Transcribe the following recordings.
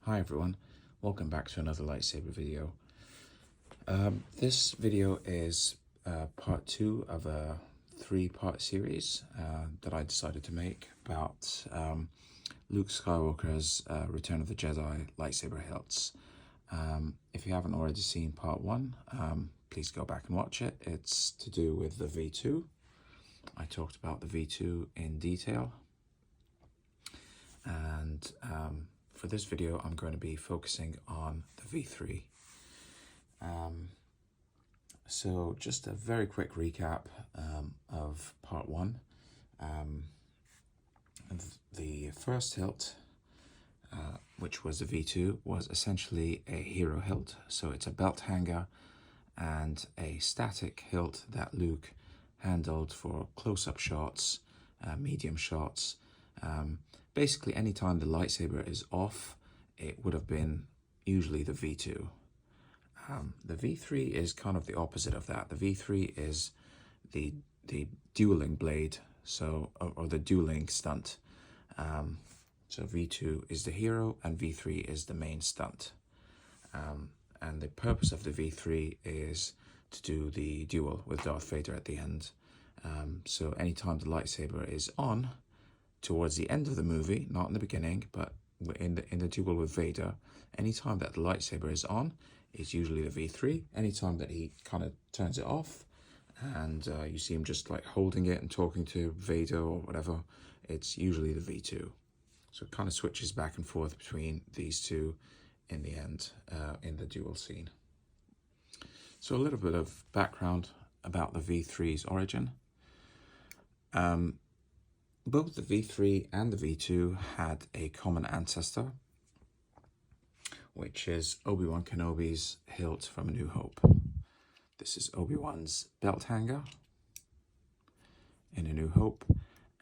Hi everyone, welcome back to another lightsaber video. This video is part 2 of a 3-part series that I decided to make about Luke Skywalker's Return of the Jedi lightsaber hilts. If you haven't already seen part 1, please go back and watch it. It's to do with the V2. I talked about the V2 in detail, and for this video I'm going to be focusing on the V3. So just a very quick recap of part 1. The first hilt, which was the V2, was essentially a hero hilt. So it's a belt hanger and a static hilt that Luke handled for close-up shots, medium shots. Basically, anytime the lightsaber is off, it would have been usually the V2. The V3 is kind of the opposite of that. The V3 is the dueling blade, or the dueling stunt. So V2 is the hero and V3 is the main stunt. And the purpose of the V3 is to do the duel with Darth Vader at the end. So anytime the lightsaber is on, towards the end of the movie, not in the beginning, but in the duel with Vader, anytime that the lightsaber is on, it's usually the V3. Anytime that he kind of turns it off, and you see him just like holding it and talking to Vader or whatever, it's usually the V2. So it kind of switches back and forth between these two in the end, in the duel scene. So a little bit of background about the V3's origin. Both the V3 and the V2 had a common ancestor, which is Obi-Wan Kenobi's hilt from A New Hope. This is Obi-Wan's belt hanger in A New Hope,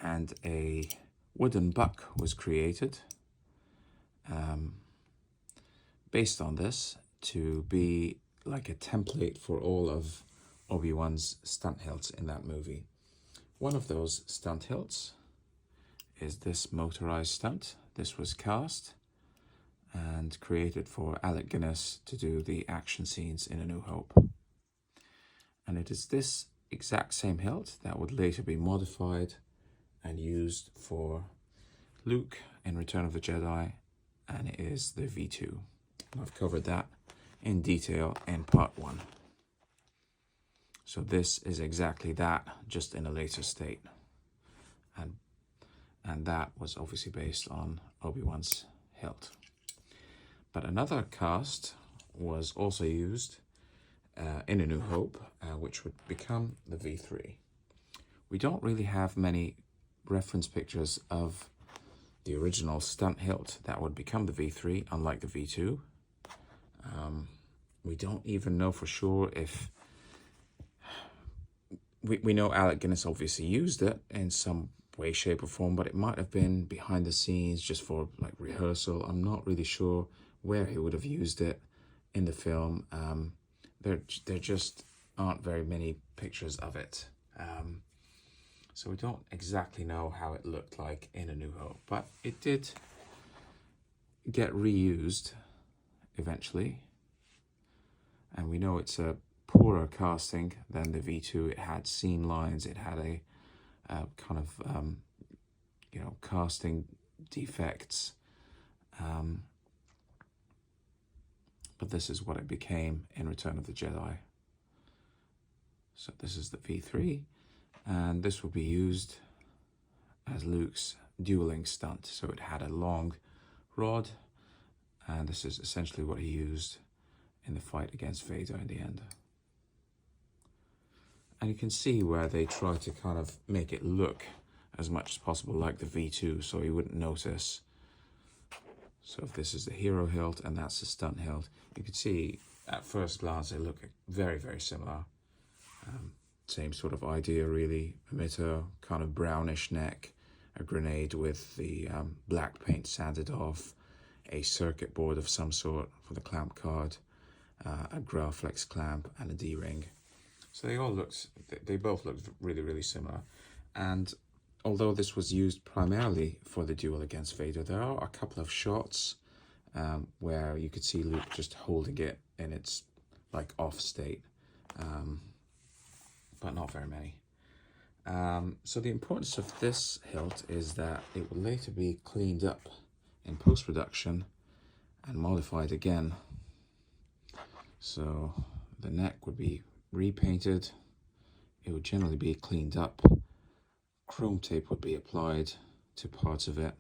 and a wooden buck was created based on this to be like a template for all of Obi-Wan's stunt hilts in that movie. One of those stunt hilts is this motorized stunt. This was cast and created for Alec Guinness to do the action scenes in A New Hope. And it is this exact same hilt that would later be modified and used for Luke in Return of the Jedi, and it is the V2. And I've covered that in detail in part 1. So this is exactly that, just in a later state. And that was obviously based on Obi-Wan's hilt. But another cast was also used in A New Hope, which would become the V3. We don't really have many reference pictures of the original stunt hilt that would become the V3, unlike the V2. We don't even know for sure if... We know Alec Guinness obviously used it in some way, shape or form, but it might have been behind the scenes just for like rehearsal. I'm not really sure where he would have used it in the film. There just aren't very many pictures of it. So we don't exactly know how it looked like in A New Hope, but it did get reused eventually. And we know it's a poorer casting than the V2. It had seam lines, it had a kind of, casting defects. But this is what it became in Return of the Jedi. So this is the V3, and this will be used as Luke's dueling stunt. So it had a long rod, and this is essentially what he used in the fight against Vader in the end. And you can see where they try to kind of make it look as much as possible like the V2, so you wouldn't notice. So if this is the hero hilt and that's the stunt hilt, you can see at first glance they look very, very similar. Same sort of idea really. Emitter, kind of brownish neck, a grenade with the black paint sanded off, a circuit board of some sort for the clamp card, a Graflex clamp and a D-ring. So they both looked really, really similar. And although this was used primarily for the duel against Vader, there are a couple of shots where you could see Luke just holding it in its like off state, but not very many. So the importance of this hilt is that it will later be cleaned up in post-production and modified again. So the neck would be repainted, it would generally be cleaned up, chrome tape would be applied to parts of it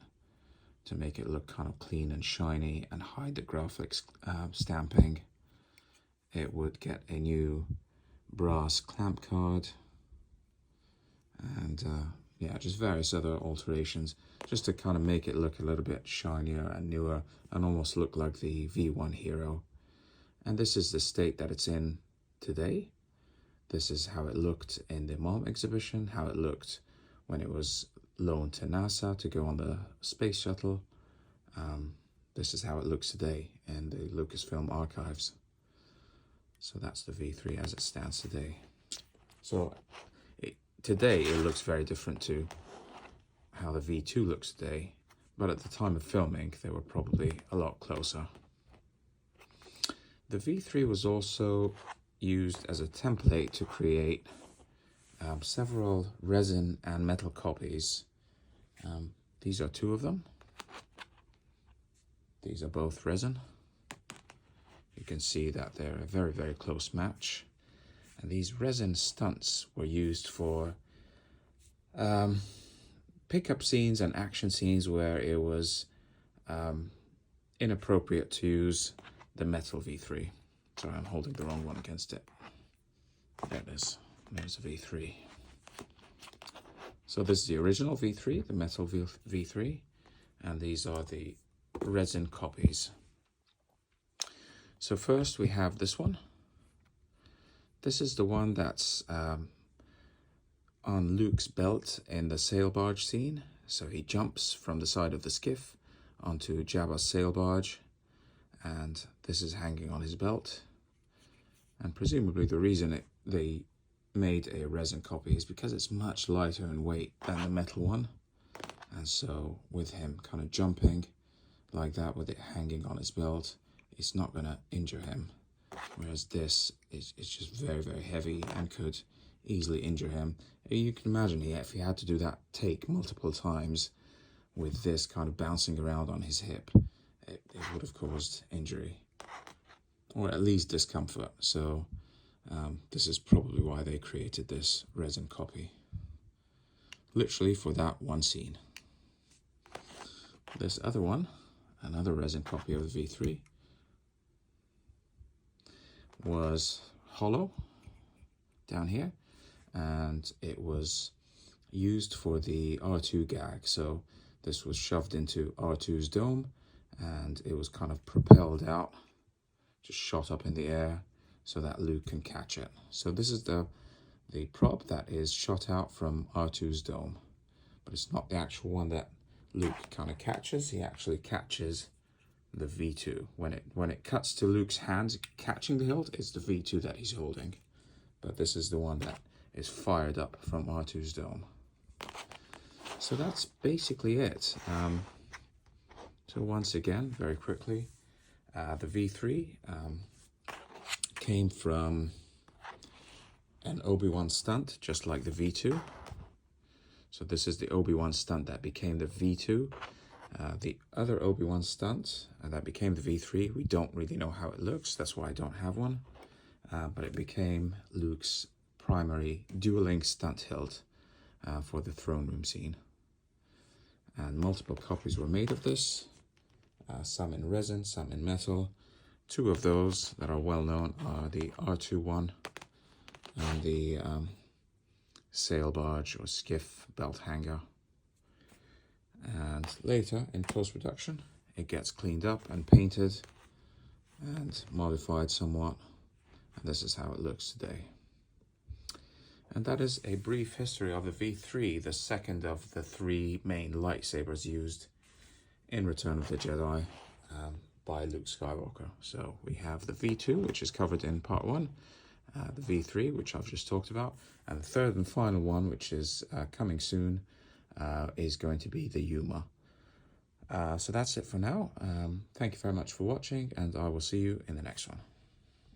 to make it look kind of clean and shiny and hide the graphics stamping. It would get a new brass clamp card, and yeah, just various other alterations just to kind of make it look a little bit shinier and newer and almost look like the V1 Hero. And this is the state that it's in today. This is how it looked in the MOM exhibition, how it looked when it was loaned to NASA to go on the space shuttle. This is how it looks today in the Lucasfilm archives. So that's the V3 as it stands today. So today it looks very different to how the V2 looks today, but at the time of filming they were probably a lot closer. The V3 was also used as a template to create several resin and metal copies. These are two of them. These are both resin. You can see that they're a very, very close match. And these resin stunts were used for pickup scenes and action scenes where it was inappropriate to use the metal V3. Sorry, I'm holding the wrong one against it. There it is. There's a V3. So this is the original V3, the metal V3, and these are the resin copies. So first we have this one. This is the one that's on Luke's belt in the sail barge scene. So he jumps from the side of the skiff onto Jabba's sail barge, and this is hanging on his belt. And presumably the reason they made a resin copy is because it's much lighter in weight than the metal one. And so with him kind of jumping like that with it hanging on his belt, it's not going to injure him. Whereas this is just very, very heavy and could easily injure him. You can imagine if he had to do that take multiple times with this kind of bouncing around on his hip, it would have caused injury, or at least discomfort. So this is probably why they created this resin copy, literally for that one scene. This other one, another resin copy of the V3, was hollow down here, and it was used for the R2 gag. So this was shoved into R2's dome, and it was kind of propelled out, just shot up in the air so that Luke can catch it. So this is the prop that is shot out from R2's dome, but it's not the actual one that Luke kind of catches. He actually catches the V2. When it cuts to Luke's hands catching the hilt, it's the V2 that he's holding. But this is the one that is fired up from R2's dome. So that's basically it. So once again, very quickly, the V3 came from an Obi-Wan stunt, just like the V2. So this is the Obi-Wan stunt that became the V2. The other Obi-Wan stunt that became the V3, we don't really know how it looks. That's why I don't have one. But it became Luke's primary dueling stunt hilt for the throne room scene. And multiple copies were made of this, some in resin, some in metal. Two of those that are well known are the R2 one and the sail barge or skiff belt hanger. And later in post-production it gets cleaned up and painted and modified somewhat, and this is how it looks today. And that is a brief history of the V3, the second of the three main lightsabers used in Return of the Jedi by Luke Skywalker. So we have the V2, which is covered in part 1, the V3, which I've just talked about, and the third and final one, which is coming soon, is going to be the Yuma. So that's it for now. Thank you very much for watching, and I will see you in the next one.